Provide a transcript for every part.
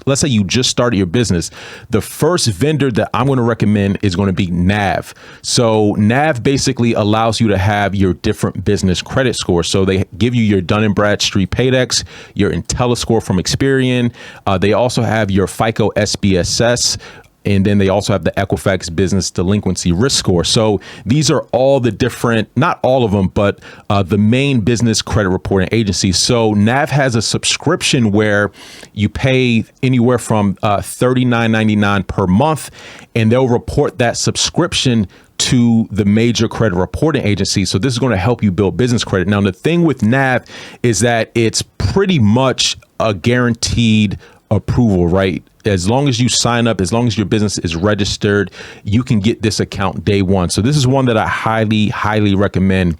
Let's say you just started your business. The first vendor that I'm going to recommend is going to be NAV. So NAV basically allows you to have your different business credit scores. So they give you your Dun & Bradstreet Paydex, your IntelliScore from Experian. They also have your FICO SBSS. And then they also have the Equifax Business Delinquency Risk Score. So these are all the different, not all of them, but the main business credit reporting agencies. So NAV has a subscription where you pay anywhere from $39.99 per month, and they'll report that subscription to the major credit reporting agencies. So this is going to help you build business credit. Now, the thing with NAV is that it's pretty much a guaranteed approval, right? As long as you sign up, as long as your business is registered, you can get this account day one. So this is one that I highly, highly recommend.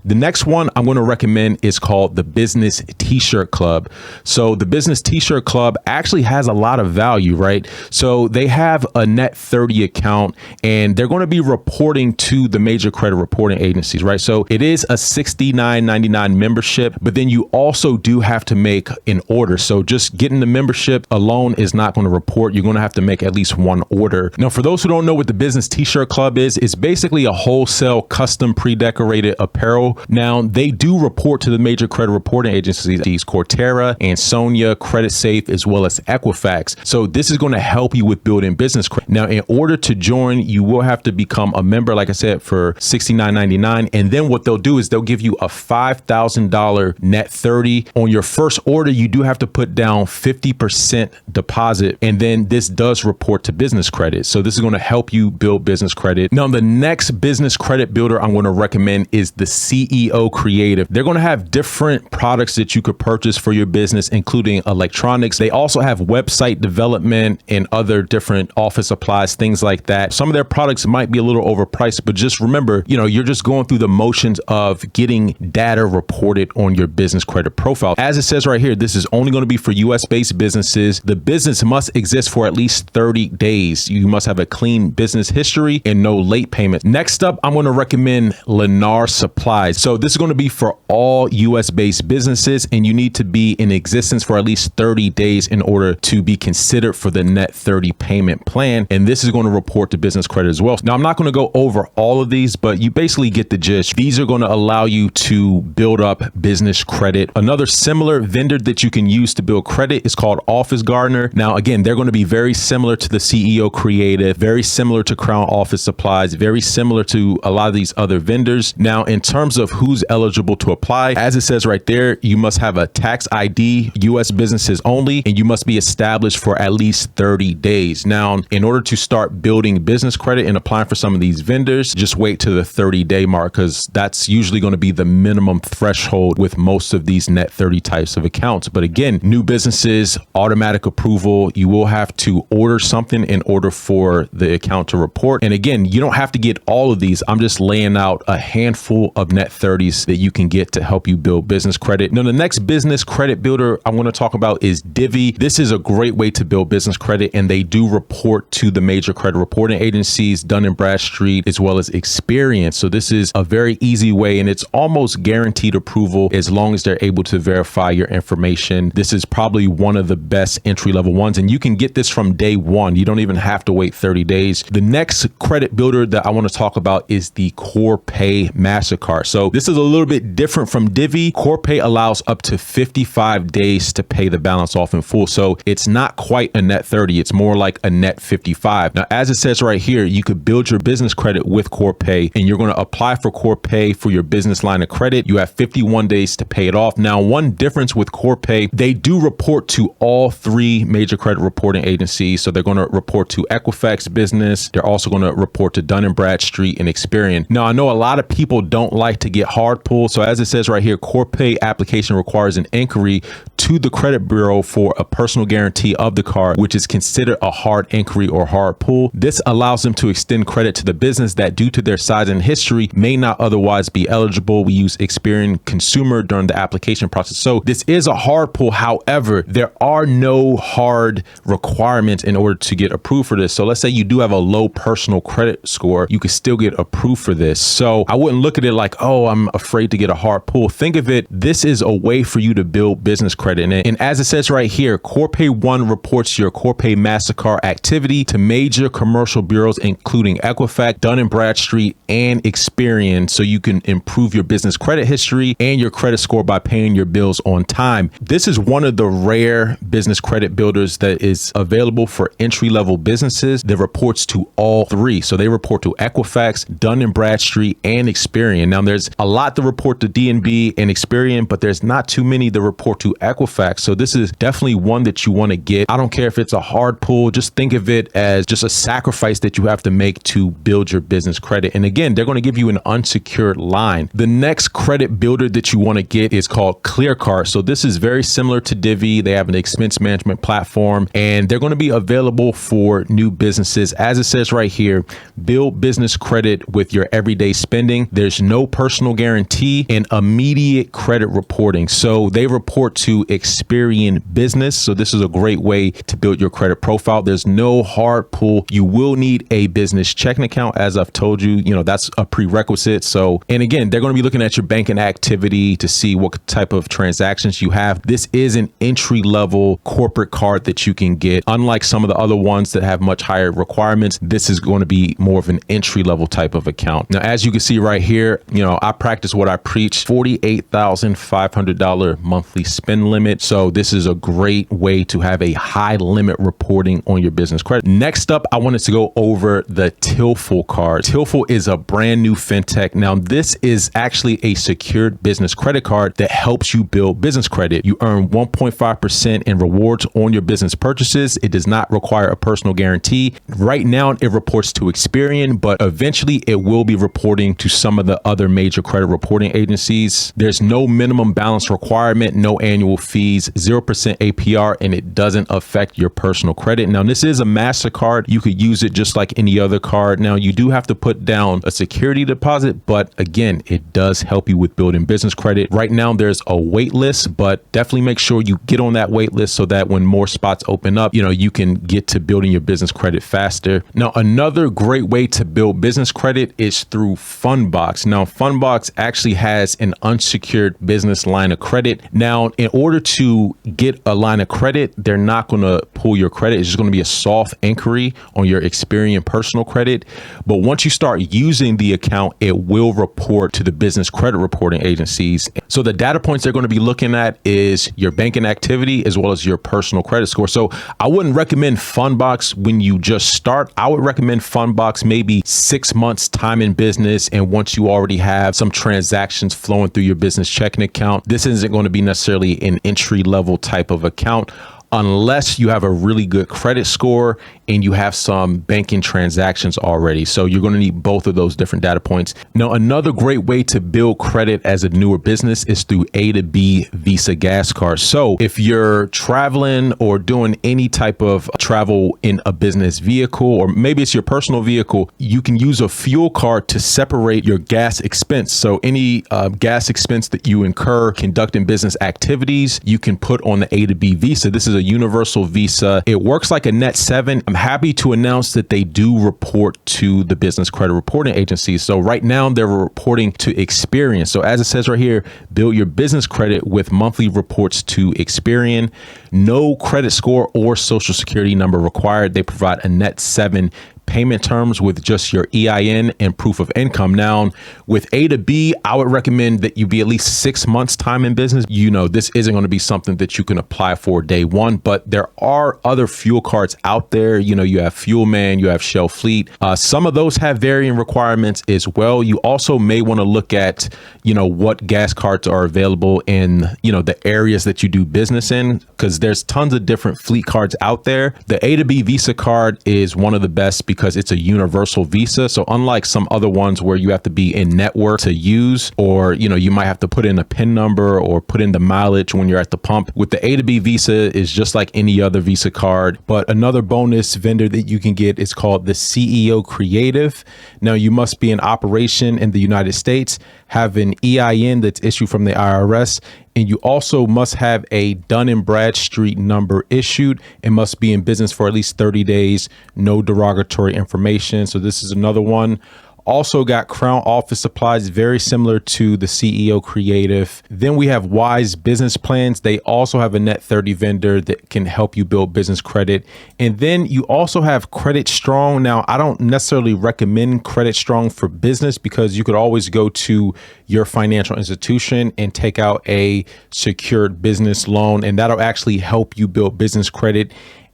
The next one I'm going to recommend is called the Business T-Shirt Club. So the Business T-Shirt Club actually has a lot of value, right? So they have a net 30 account, and they're going to be reporting to the major credit reporting agencies, right? So it is a $69.99 membership, but then you also do have to make an order. So just getting the membership alone is not going to report. You're going to have to make at least one order. Now, for those who don't know what the Business T-Shirt Club is, it's basically a wholesale custom pre-decorated apparel. Now, they do report to the major credit reporting agencies, Cortera and Sonia, CreditSafe, as well as Equifax. So this is going to help you with building business credit. Now, in order to join, you will have to become a member, like I said, for $69.99. And then what they'll do is they'll give you a $5,000 net 30. On your first order, you do have to put down 50% deposit. And then this does report to business credit. So this is going to help you build business credit. Now, the next business credit builder I'm going to recommend is the CEO Creative. They're going to have different products that you could purchase for your business, including electronics. They also have website development and other different office supplies, things like that. Some of their products might be a little overpriced, but just remember, you're just going through the motions of getting data reported on your business credit profile. As it says right here, this is only going to be for US-based businesses. The business must exist for at least 30 days. You must have a clean business history and no late payments. Next up, I'm going to recommend Lennar Supplies. So this is going to be for all US-based businesses, and you need to be in existence for at least 30 days in order to be considered for the net 30 payment plan. And this is going to report to business credit as well. Now, I'm not going to go over all of these, but you basically get the gist. These are going to allow you to build up business credit. Another similar vendor that you can use to build credit is called Office Gardener. Now, again, they're going to be very similar to the CEO Creative, very similar to Crown Office Supplies, very similar to a lot of these other vendors. Now, in terms of who's eligible to apply, as it says right there, you must have a tax ID, US businesses only, and you must be established for at least 30 days. Now, in order to start building business credit and applying for some of these vendors, just wait to the 30-day mark, because that's usually going to be the minimum threshold with most of these net 30 types of accounts. But again, new businesses, automatic approval, you will have to order something in order for the account to report. And again, you don't have to get all of these. I'm just laying out a handful of net 30s that you can get to help you build business credit. Now, the next business credit builder I want to talk about is Divi. This is a great way to build business credit, and they do report to the major credit reporting agencies, Dun & Bradstreet, as well as Experian. So this is a very easy way, and it's almost guaranteed approval as long as they're able to verify your information. This is probably one of the best entry-level ones, and you can get this from day one. You don't even have to wait 30 days. The next credit builder that I want to talk about is the Corpay Mastercard. So this is a little bit different from Divi. Corpay allows up to 55 days to pay the balance off in full. So it's not quite a net 30. It's more like a net 55. Now, as it says right here, you could build your business credit with Corpay, and you're going to apply for Corpay for your business line of credit. You have 51 days to pay it off. Now, one difference with Corpay, they do report to all three major credit reporting agencies. So they're going to report to Equifax Business. They're also going to report to Dun & Bradstreet and Experian. Now, I know a lot of people don't like to get hard pulled. So as it says right here, Corpay application requires an inquiry to the credit bureau for a personal guarantee of the card, which is considered a hard inquiry or hard pull. This allows them to extend credit to the business that, due to their size and history, may not otherwise be eligible. We use Experian Consumer during the application process. So this is a hard pull. However, there are no hard requirements in order to get approved for this. So let's say you do have a low personal credit score, you can still get approved for this. So I wouldn't look at it like, oh, I'm afraid to get a hard pull. Think of it, this is a way for you to build business credit. And as it says right here, Corpay One reports your Corpay Mastercard activity to major commercial bureaus, including Equifax, Dun & Bradstreet, and Experian, so you can improve your business credit history and your credit score by paying your bills on time. This is one of the rare business credit builders that is available for entry-level businesses that reports to all three. So they report to Equifax, Dun & Bradstreet, and Experian. Now, there's a lot to report to D&B and Experian, but there's not too many that report to Equifax. So this is definitely one that you want to get. I don't care if it's a hard pull, just think of it as just a sacrifice that you have to make to build your business credit. And again, they're going to give you an unsecured line. The next credit builder that you want to get is called ClearCart. So this is very similar to Divi. They have an expense management platform, and they're going to be available for new businesses. As it says right here, build business credit with your everyday spending. There's no personal guarantee and immediate credit reporting. So they report to Experian Business. So this is a great way to build your credit profile. There's no hard pull. You will need a business checking account. As I've told you, that's a prerequisite. So, and again, they're going to be looking at your banking activity to see what type of transactions you have. This is an entry-level corporate card that you can get. Unlike some of the other ones that have much higher requirements, this is going to be more of an entry-level type of account. Now, as you can see right here, I practice what I preach, $48,500 monthly spend limit. So this is a great way to have a high limit reporting on your business credit. Next up, I wanted to go over the Tillful card. Tillful is a brand new fintech. Now, this is actually a secured business credit card that helps you build business credit. You earn 1.5% in rewards on your business purchases. It does not require a personal guarantee. Right now, it reports to Experian, but eventually it will be reporting to some of the other major credit reporting agencies. There's no minimum balance requirement, no annual fees, 0% APR, and it doesn't affect your personal credit. Now, this is a MasterCard. You could use it just like any other card. Now, you do have to put down a security deposit, but again, it does help you with building business credit. Right now, there's a wait list, but definitely make sure you get on that wait list so that when more spots open up, you can get to building your business credit faster. Now, another great way to build business credit is through Funbox. Now, Funbox actually has an unsecured business line of credit. Now, in order to get a line of credit, they're not going to pull your credit. It's just going to be a soft inquiry on your Experian personal credit. But once you start using the account, it will report to the business credit reporting agencies. So the data points they're going to be looking at is your banking activity as well as your personal credit score. So I wouldn't recommend Funbox when you just start. I would recommend Funbox maybe 6 months time in business. And once you already have some transactions flowing through your business checking account, this isn't going to be necessarily an entry level type of account unless you have a really good credit score and you have some banking transactions already. So you're going to need both of those different data points. Now, another great way to build credit as a newer business is through A to B Visa gas cards. So if you're traveling or doing any type of travel in a business vehicle, or maybe it's your personal vehicle, you can use a fuel card to separate your gas expense. So any gas expense that you incur conducting business activities, you can put on the A to B Visa. This is a universal Visa. It works like a Net 7. I'm happy to announce that they do report to the business credit reporting agency. So right now they're reporting to Experian. So as it says right here, build your business credit with monthly reports to Experian. No credit score or social security number required. They provide a Net 7 payment terms with just your EIN and proof of income. Now, with A to B, I would recommend that you be at least 6 months time in business. This isn't going to be something that you can apply for day one, but there are other fuel cards out there. You have Fuel Man, you have Shell Fleet. Some of those have varying requirements as well. You also may want to look at, what gas cards are available in, the areas that you do business in, because there's tons of different fleet cards out there. The A to B Visa card is one of the best because it's a universal Visa. So unlike some other ones where you have to be in network to use, or, you might have to put in a PIN number or put in the mileage when you're at the pump, with the A to B Visa is just like any other Visa card. But another bonus vendor that you can get is called the CEO Creative. Now, you must be in operation in the United States, have an EIN that's issued from the IRS, And you also must have a Dun & Bradstreet number issued and must be in business for at least 30 days. No derogatory information. So this is another one. Also got Crown Office Supplies, very similar to the CEO Creative. Then we have Wise Business Plans. They also have a net 30 vendor that can help you build business credit. And then you also have Credit Strong. Now, I don't necessarily recommend Credit Strong for business because you could always go to your financial institution and take out a secured business loan, and that'll actually help you build business credit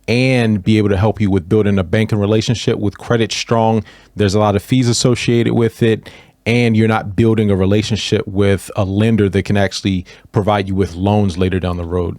and be able to help you with building a banking relationship. With Credit Strong, there's a lot of fees associated with it, and you're not building a relationship with a lender that can actually provide you with loans later down the road.